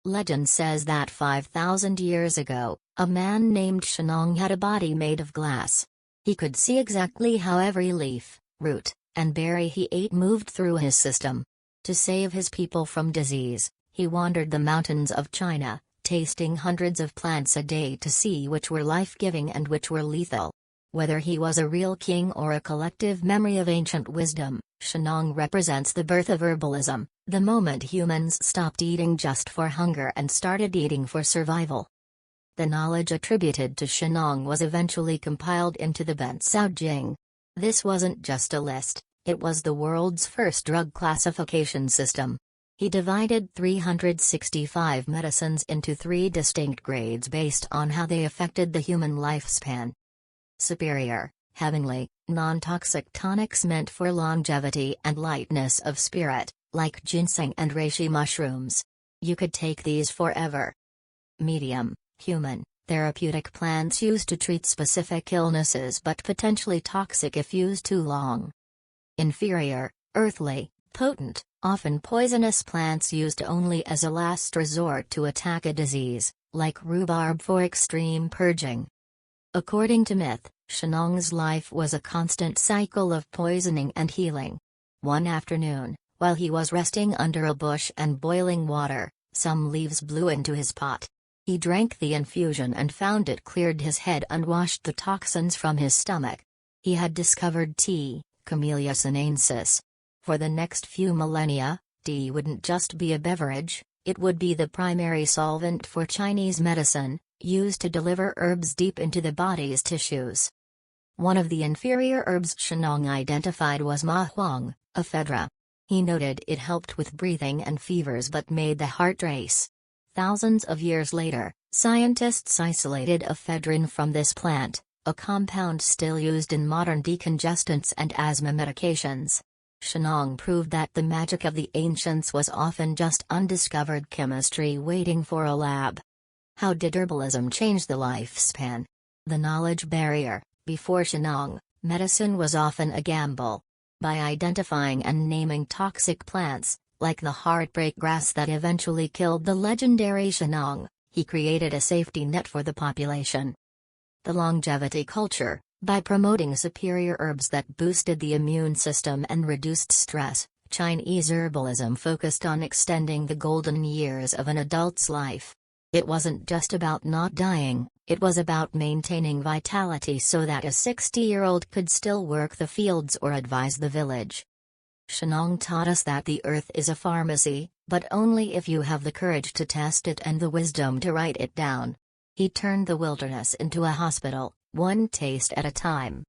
Legend says that 5,000 years ago, a man named Shennong had a body made of glass. He could see exactly how every leaf, root, and berry he ate moved through his system. To save his people from disease, he wandered the mountains of China, tasting hundreds of plants a day to see which were life-giving and which were lethal. Whether he was a real king or a collective memory of ancient wisdom, Shennong represents the birth of herbalism, the moment humans stopped eating just for hunger and started eating for survival. The knowledge attributed to Shennong was eventually compiled into the Longjing. This wasn't just a list, it was the world's first drug classification system. He divided 365 medicines into 3 distinct grades based on how they affected the human lifespan. Superior, heavenly, non-toxic tonics meant for longevity and lightness of spirit, like ginseng and reishi mushrooms. You could take these forever. Medium, human, therapeutic plants used to treat specific illnesses but potentially toxic if used too long. Inferior, earthly, potent, often poisonous plants used only as a last resort to attack a disease, like rhubarb for extreme purging. According to myth, Shennong's life was a constant cycle of poisoning and healing. One afternoon, while he was resting under a bush and boiling water, some leaves blew into his pot. He drank the infusion and found it cleared his head and washed the toxins from his stomach. He had discovered tea, Camellia sinensis. For the next few millennia, tea wouldn't just be a beverage, it would be the primary solvent for Chinese medicine, used to deliver herbs deep into the body's tissues. One of the inferior herbs Shennong identified was ma huang, Ephedra. He noted it helped with breathing and fevers but made the heart race. Thousands of years later, scientists isolated ephedrine from this plant, a compound still used in modern decongestants and asthma medications. Shennong proved that the magic of the ancients was often just undiscovered chemistry waiting for a lab. How did herbalism change the lifespan? The knowledge barrier. Before Shennong, medicine was often a gamble. By identifying and naming toxic plants, like the heartbreak grass that eventually killed the legendary Shennong, he created a safety net for the population. The longevity culture. By promoting superior herbs that boosted the immune system and reduced stress, Chinese herbalism focused on extending the golden years of an adult's life. It wasn't just about not dying, it was about maintaining vitality so that a 60-year-old could still work the fields or advise the village. Shennong taught us that the earth is a pharmacy, but only if you have the courage to test it and the wisdom to write it down. He turned the wilderness into a hospital, one taste at a time.